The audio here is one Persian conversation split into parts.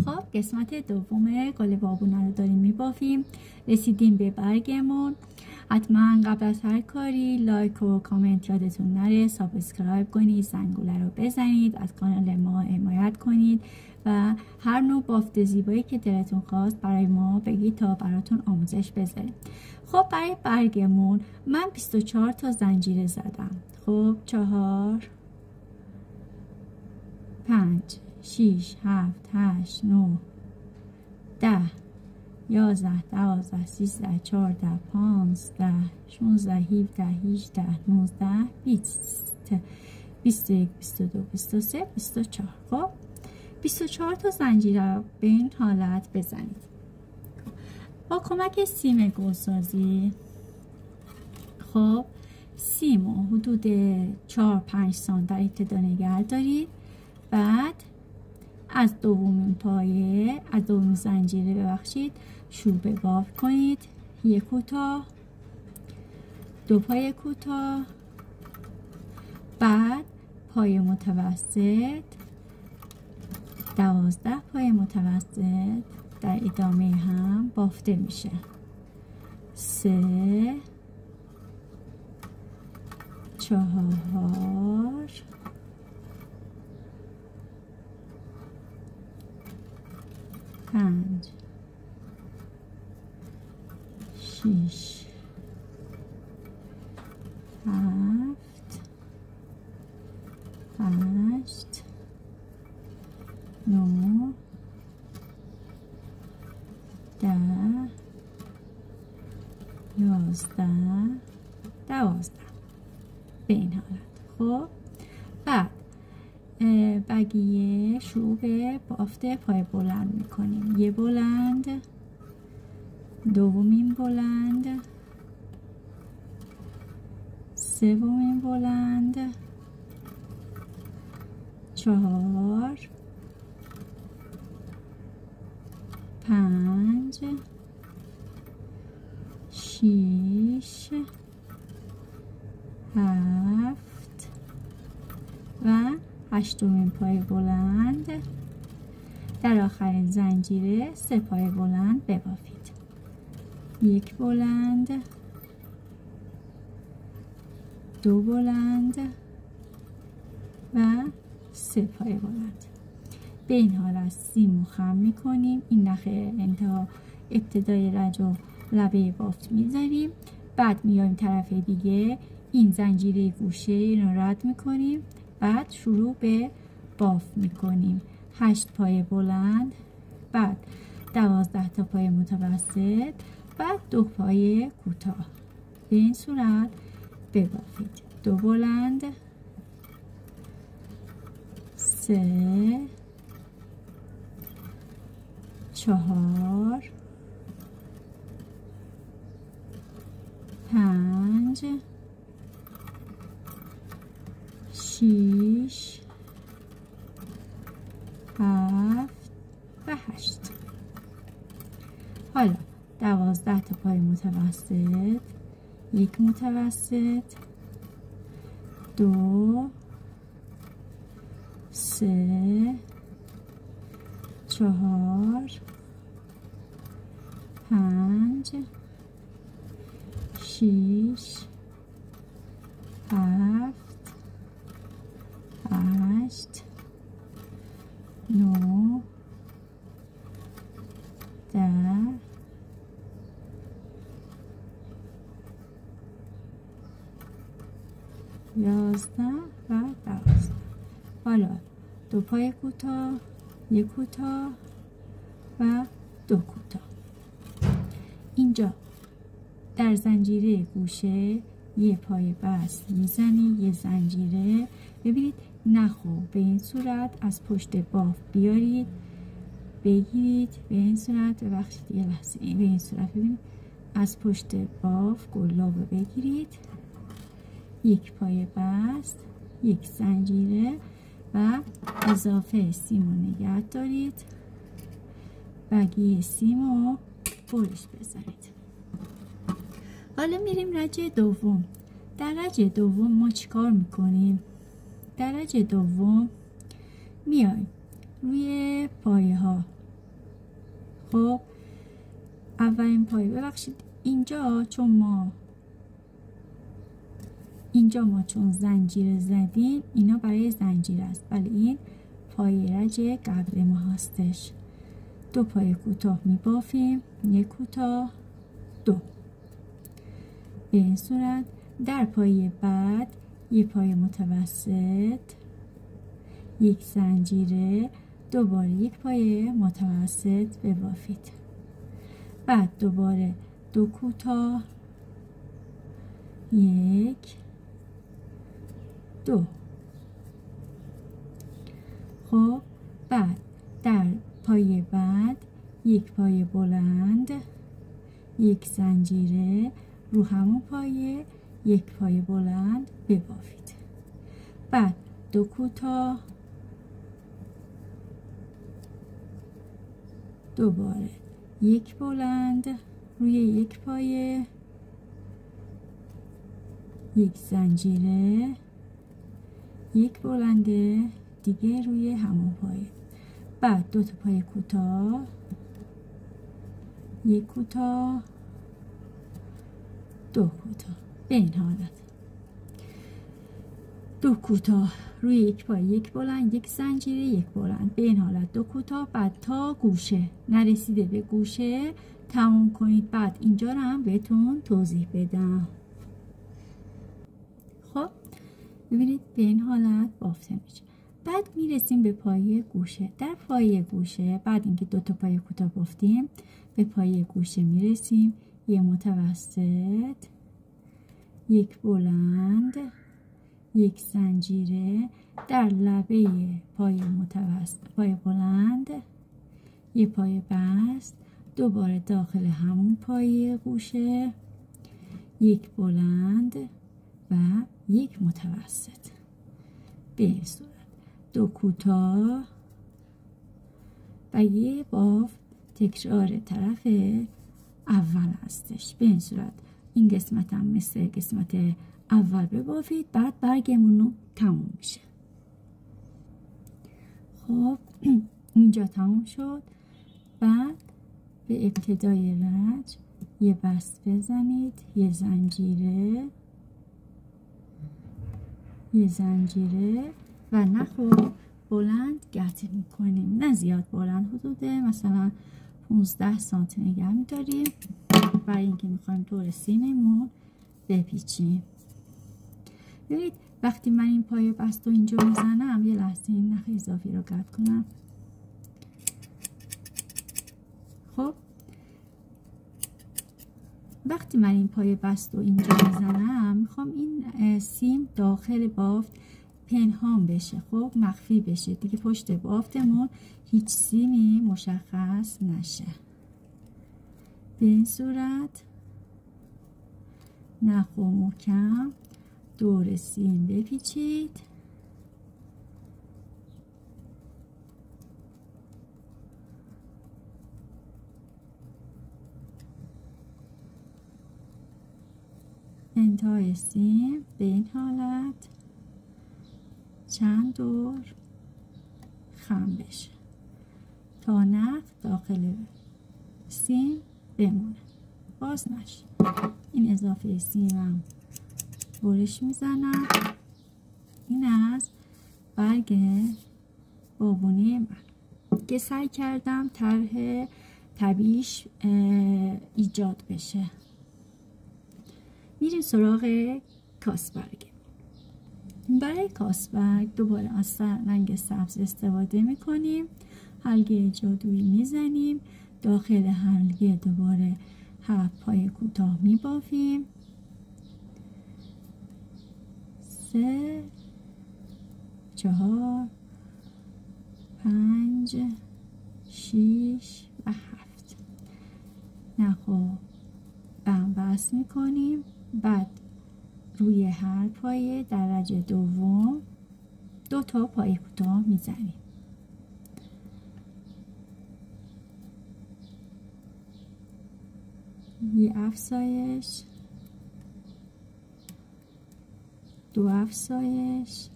خب قسمت دوم قالب بابونه رو داریم میبافیم. رسیدیم به برگمون. حتما قبل از هر کاری لایک و کامنت یادتون نره، سابسکرایب کنید، زنگوله رو بزنید، از کانال ما حمایت کنید و هر نوع بافت زیبایی که دلتون خواست برای ما بگید تا براتون آموزش بذاریم. خب برای برگمون من 24 تا زنجیره زدم. خب 4 5 6 7 8 9 10 11 12 13 14 15 16 17 18 19 20 21 22 23 24. خب 24 تا زنجیره رو به این حالت بزنید. با کمک سیم گلسازی خب سیمو حدود 4-5 سانت در ابتدا نگه دارید. بعد از دومین پایه، از دومین زنجیره ببخشید شروع به باف کنید. یک کوتاه، دو پای کوتاه، بعد پای متوسط، 12 پای متوسط در ادامه هم بافته میشه. 3 4 5 6 7 8 9 10 11 12 به این حالت. خب بعد بقیه شروع به بافت پای بلند میکنیم. یه بلند، دومین بلند، سومین بلند، 4 5 6 7 و 8مین پای بلند. در آخرین زنجیره 3 پای بلند ببافید. یک بلند، دو بلند و 3 پای بلند. به این حالت سیمو خم میکنیم. این نخ انتها ابتدای رج و لبه بافت میذاریم. بعد میایم طرف دیگه این زنجیره گوشه این رو رد میکنیم. بعد شروع به باف میکنیم. 8 پای بلند، بعد 12 تا پای متوسط، بعد 2 پای کوتاه. به این صورت ببافید. 2 بلند، 3 4 5 6 7 و 8. حالا 12 تا پای متوسط، یک متوسط، 2 3 4 5 6 7 8 9 10 11 و 12. حالا 2 پای کوتاه، یک کوتاه و 2 کوتاه. اینجا در زنجیره گوشه یه پای بست میزنی، یه زنجیره. ببینید نخو به این صورت از پشت باف بیارید، بگیرید به این صورت. ببخشید یه لحظه، به این صورت ببینید از پشت باف گلاب بگیرید، یک پای بست، یک زنجیره و اضافه سیمو نگه دارید. بقیه سیمو برش بزنید. حالا میریم رج دوم. در رج دوم ما چیکار میکنیم؟ در رج دوم میایم روی پایه ها خب اولین پایه، ببخشید اینجا چون زنجیر زدیم اینا برای زنجیر است، ولی این پایه رج قبل ما هستش. 2 پایه کوتاه میبافیم، 1 کوتاه 2. به این صورت در پایه بعد 1 پایه متوسط، 1 زنجیره، دوباره 1 پایه متوسط ببافید. بعد دوباره 2 کوتاه، 1 2. خب بعد در پایه بعد 1 پایه بلند، 1 زنجیره، رو همون پایه 1 پایه بلند ببافید. بعد 2 کوتاه، دوباره 1 بلند روی 1 پایه، 1 زنجیره، 1 بلند دیگه روی همون پایه. بعد 2 تا پایه کوتاه، 1 کوتاه 2 کوتاه. به این حالت 2 کوتاه روی 1 پایه، 1 بلند، 1 زنجیره، 1 بلند. به این حالت 2 کوتاه، بعد تا گوشه، نرسیده به گوشه تموم کنید. بعد اینجا رو هم بهتون توضیح بدم. خب ببینید به این حالت بافته میشه. بعد میرسیم به پایه گوشه. در پایه گوشه بعد اینکه 2 تا پایه کوتاه بافتیم، به پایه گوشه میرسیم، 1 متوسط، 1 بلند، 1 زنجیره، در لبه پایه متوسط، پایه بلند، 1 پایه بست، دوباره داخل همون پایه گوشه، 1 بلند و 1 متوسط. به این صورت 2 کوتاه و 1 بافت تکرار طرف اول هستش. به این صورت این قسمت هم مثل قسمت اول ببافید، بعد برگمون رو تموم میشه. خب اینجا تموم شد. بعد به ابتدای رج 1 بست بزنید، 1 زنجیره و نخو بلند گته میکنیم، نه زیاد بلند، حدود مثلا 15 سانتی نگه میداریم برای اینکه میخوایم دور سیممون بپیچیم. ببینید وقتی من این پایه بست و اینجا میزنم، یه لحظه این نخ اضافی رو قطع کنم. خب وقتی من این پایه بست و اینجا میزنم، میخوام این سیم داخل بافت پنهان بشه، خب مخفی بشه دیگه، پشت بافتمون هیچ سیمی مشخص نشه. به این صورت نخ و محکم دور سیم بپیچید. انتهای سیم به این حالت چند دور خم بشه تا نخ داخل سیم بمونه، باز نشه. این اضافه سیمم برش میزنم. این از برگ بابونی من که سعی کردم طرح طبیعیش ایجاد بشه. میریم سراغ کاسبرگ. برای کاسبرگ دوباره از رنگ سبز استفاده میکنیم، حلقه جادویی میزنیم، داخل حلقه دوباره 7 پایه کوتاه میبافیم، 3 4 5 6 و 7 نخو بم بست میکنیم. بعد روی هر پایه درجه دوم 2 تا پایه کوتاه میزنیم. یه افزایش، 2 افزایش،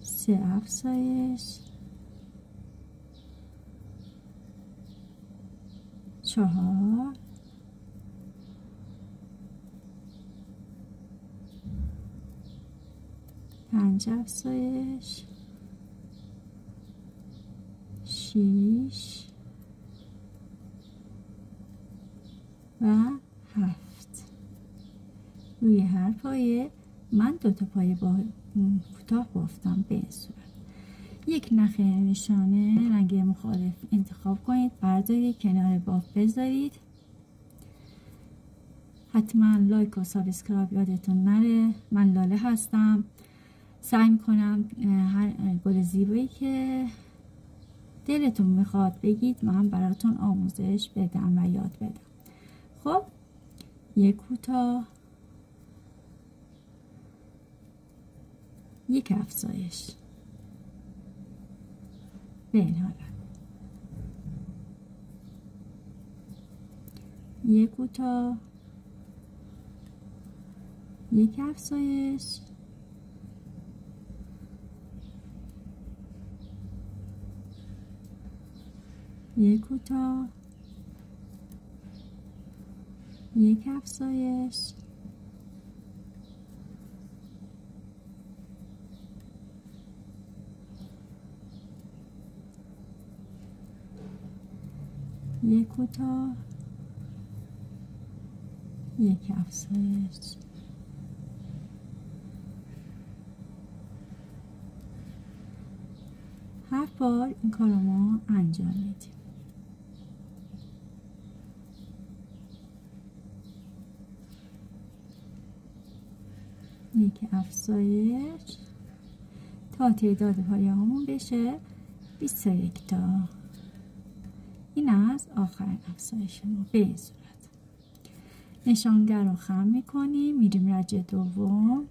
3 3 افزایش 4 5 افزایش 6 و 7. روی هر پایه من 2 تا پایه با کوتاه بافتم به این صورت. یک نخ نشانه رنگ مخالف انتخاب کنید، بردارید کنار باف بذارید. حتما لایک و سابسکرایب یادتون نره. من لاله هستم، سعی میکنم هر گل زیبایی که دلتون میخواد بگید من براتون آموزش بدم و یاد بدم. خب یک کوتاه، یک افزایش به این حالت، یک کوتاه، یک افزایش، یک کوتاه، یک افزایش، یک کوتاه، یک افزایش. هر بار این کار ما انجام میدیم. یک افزایش تا تعداد پایه همون بشه 21 تا. این از آخرین افزایش ما به این صورت. نشانگر رو خم میکنیم، میریم رج دوم،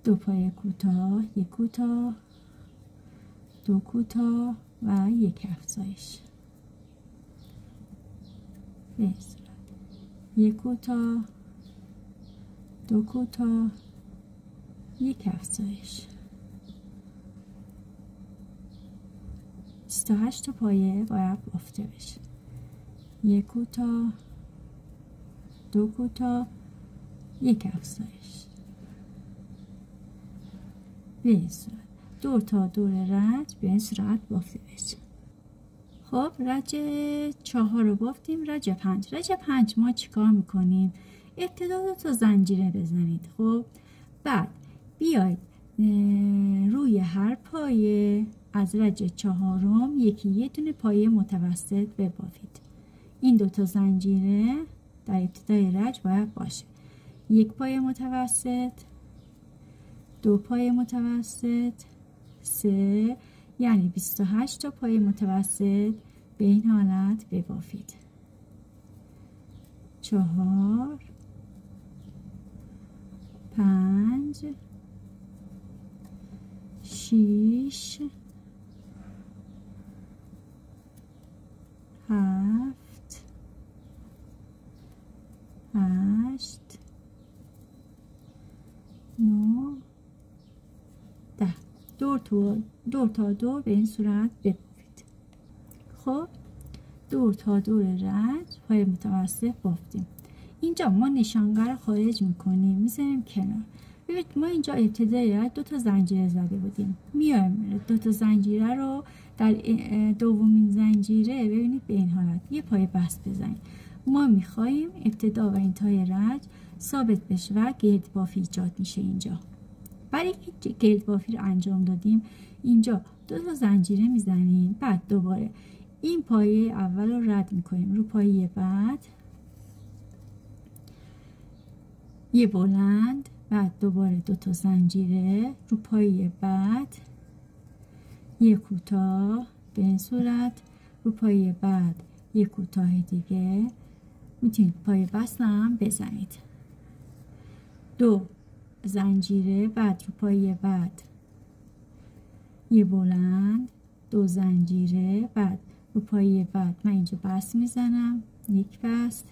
2 پایه کوتاه، یک کوتاه، 2 کوتاه و یک افزایش به این صورت. یک کوتاه، 2 کوتاه، یک افزایش. 28 تا پایه باید بافته بشه. یک کوتاه، 2 کوتاه، یک افزایش به این صورت. دور تا دور رج به این صورت بافته بشه. خب رج 4 رو بافتیم. رج 5. رج 5 ما چیکار میکنیم؟ ابتدا 2 تا زنجیره بزنید. خب بعد بیاید روی هر پایه از رج 4 یه دونه پایه متوسط ببافید. این 2 تا زنجیره در ابتدای رج باید باشه. یک پایه متوسط، 2 پایه متوسط، 3، یعنی 28 تا پایه متوسط به این حالت ببافید. 4 5 6 7 8 9 10. دور تا دور به این صورت ببافید. خب دور تا دور رج پای متوسط بافتیم. اینجا ما نشانگر رو خارج میکنیم، میذاریم کنار. ببینید ما اینجا ابتدای رج 2 تا زنجیره زده بودیم، میایم 2 تا زنجیره رو در دومین زنجیره ببینید به این حالت یه پای بست بزنید. ما میخواییم ابتدا و انتهای رج ثابت بشه و گرد بافی ایجاد میشه. اینجا برای اینکه گرد بافی رو انجام دادیم اینجا 2 تا زنجیره میزنیم، بعد دوباره این پایه اول رو رد میکنیم، رو پایه بعد یه بلند، بعد دوباره 2 تا زنجیره، رو پایه بعد یه کوتاه به این صورت، رو پایه بعد یه کوتاه دیگه. میتونید پایه بست هم بزنید. 2 زنجیره، بعد رو پایه بعد یه بلند، 2 زنجیره، بعد رو پایه بعد من اینجا بست میزنم، یک بست،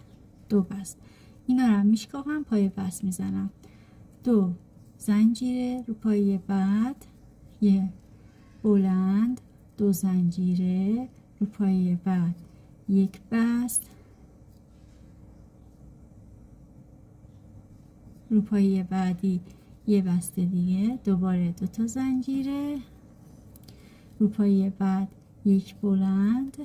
2 بست. اینا رو هم میشکافم، پایه بست میزنم، 2 زنجیره، رو پایه بعد یه بلند، 2 زنجیره، رو پایه بعد یک بست، رو پایه بعدی یه بسته دیگه، دوباره 2 تا زنجیره، رو پایه بعد یک بلند،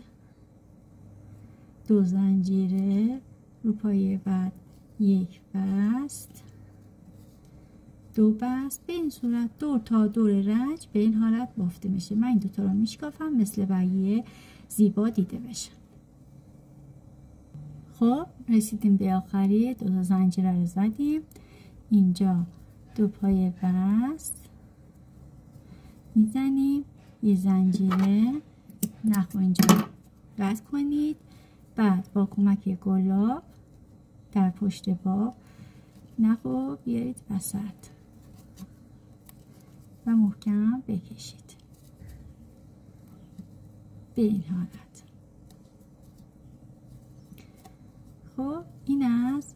2 زنجیره، رو پایه بعد یک بست، 2 بست. به این صورت دور تا دور رنج به این حالت بافته میشه. من این دوتا رو میشکافم مثل بقیه زیبا دیده بشه. خب رسیدیم به آخری. 2 تا زنجیره رو زدیم، اینجا 2 پایه بست میزنیم، یه زنجیره نخ اینجا رد کنید، بعد با کمک گلاب در پشت باب نخو بیارید وسط و محکم بکشید به این حالت. خب این از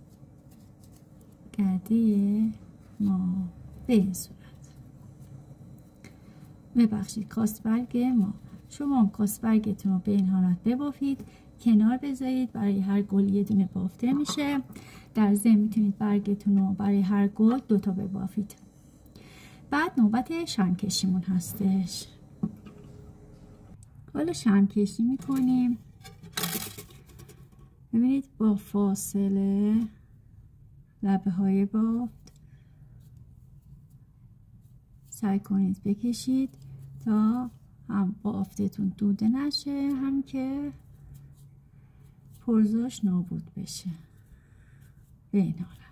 گرده ما به این صورت. ببخشید کاستبرگ ما. شما کاستبرگتون رو به این حالت ببافید، کنار بذارید، برای هر گل یه دونه بافته میشه. در ضمن میتونید برگتون رو برای هر گل 2 تا ببافید. بعد نوبت شمکشیمون هستش. حالا شمکشی میکنیم. ببینید با فاصله لبه های بافت سعی کنید بکشید تا هم بافتتون دوده نشه، هم که پرزاش نابود بشه به این حالت.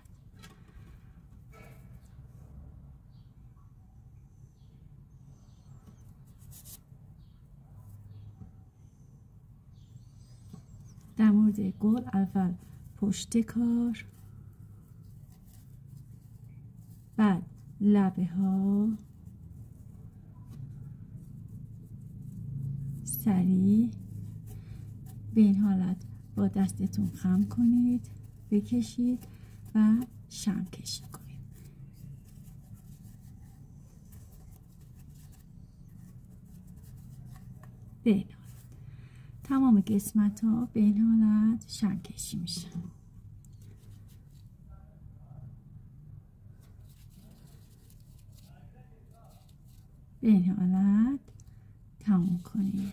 در مورد گل اول پشت کار، بعد لبه ها، سریع به این حالت با دستتون خم کنید، بکشید و شم کشی کنید. به این حالت تمام قسمت ها به این حالت شم کشی میشه. به این حالت تمام کنید.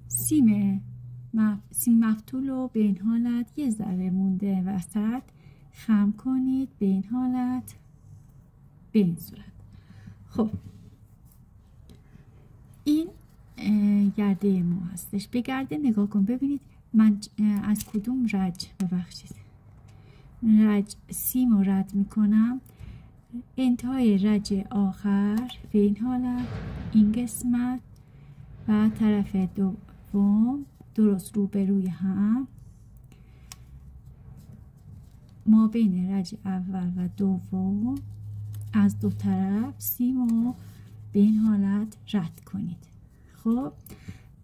سیم مفتول رو به این حالت یه ذره مونده وسط خم کنید به این حالت، به این صورت. خب این گرده ما هستش. به گرده نگاه کن ببینید من از کدوم رج سیم رو رد میکنم. انتهای رج آخر به این حالت، این قسمت و طرف دوم درست روبروی هم، ما بین رج اول و دوم از دو طرف سیمو به این حالت رد کنید. خب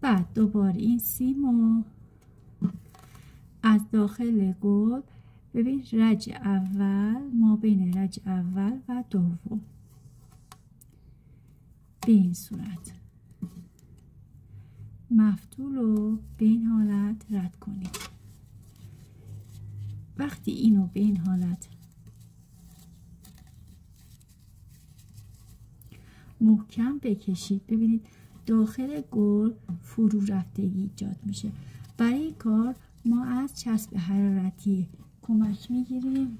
بعد دوباره این سیمو از داخل گل ببین رج اول، ما بین رج اول و دوم به این صورت مفتول رو به این حالت رد کنید. وقتی اینو به این حالت محکم بکشید ببینید داخل گل فرو رفتگی ایجاد میشه. برای این کار ما از چسب حرارتی کمک میگیریم،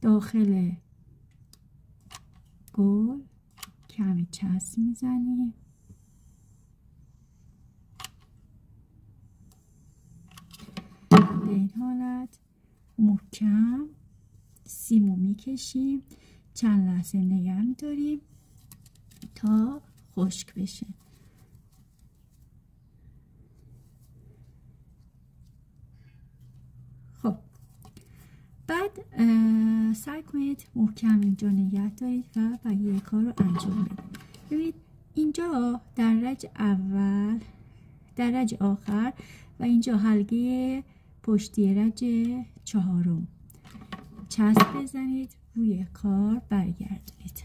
داخل گل کمی چسب میزنیم، به این حالت محکم سیمو میکشیم، چند لحظه نگه میداریم تا خشک بشه. خب بعد سعی کنید محکم اینجا نگه دارید و بقیه کار رو انجام بدید. ببینید اینجا در رج اول، در رج آخر و اینجا حلقه پشتی رج چهارم چسب بزنید روی کار برگردونید.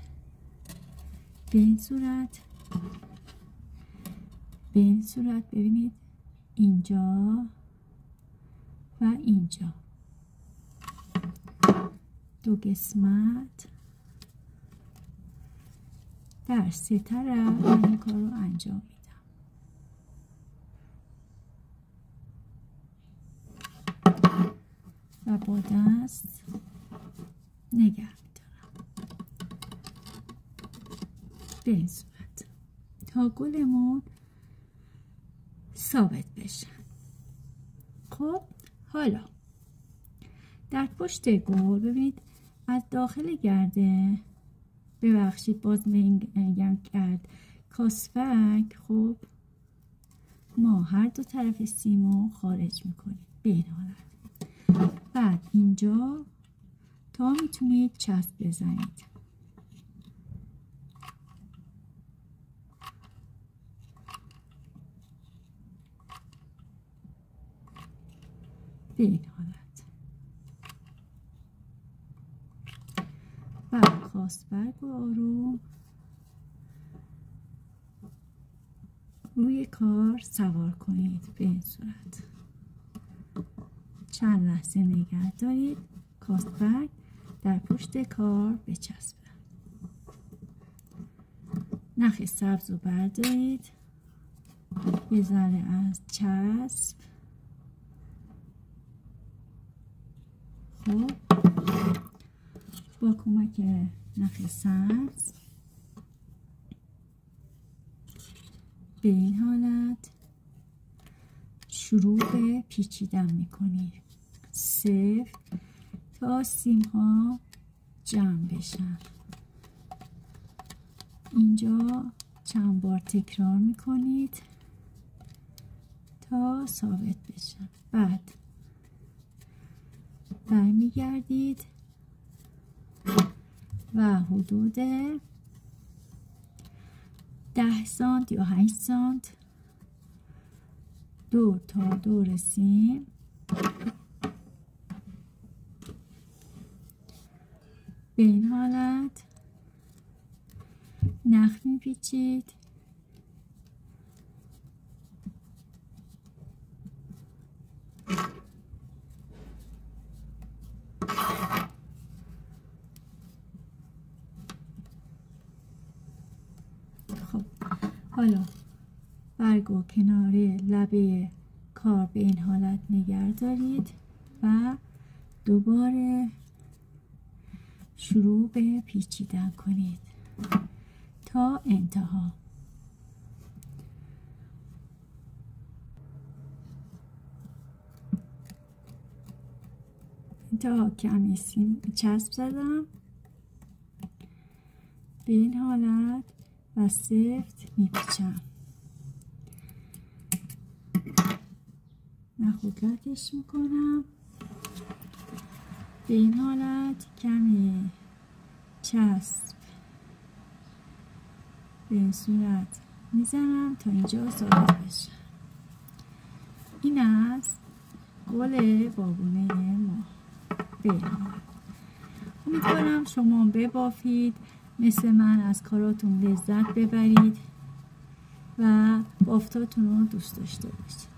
به این صورت ببینید اینجا و اینجا دو قسمت در 3 طرف من این کار رو انجام میدم. و با دست نگه میدارم به این صورت تا گلمون ثابت بشن. خب حالا در پشت گل ببینید از داخل گرده، ببخشید باز میگم کرد کاسفک، خب ما هر دو طرف سیمو خارج میکنیم به این حالت. بعد اینجا تا میتونید چسب بزنید. به این حالت. بعد کاسبرگ رو آروم روی کار سوار کنید به این صورت. چند لحظه نگه دارید کاسبرگ در پشت کار بچسبه. نخ سبز رو بردارید، یه ذره از چسب، خب با کمک نخ سبز به این حالت شروع به پیچیدن میکنید. 0 تا سیم ها جمع بشن. اینجا چند بار تکرار میکنید تا ثابت بشن. بعد برمیگردید و حدود 10 سانت یا 8 سانت دور تا دور سیم به این حالت نخ میپیچید. خب حالا برگ و کنار لبه کار به این حالت نگه دارید و دوباره شروع به پیچیدن کنید تا انتها. تا کمی سیم چسب زدم به این حالت و سفت میپیچم. نخودلتش میکنم به این حالت. کمی چسب به این صورت میزنم تا اینجا ثابت بشه. این از گل بابونه ما به این حالت. امیدوارم شما ببافید، مثل من از کاراتون لذت ببرید و بافتاتون رو دوست داشته باشید.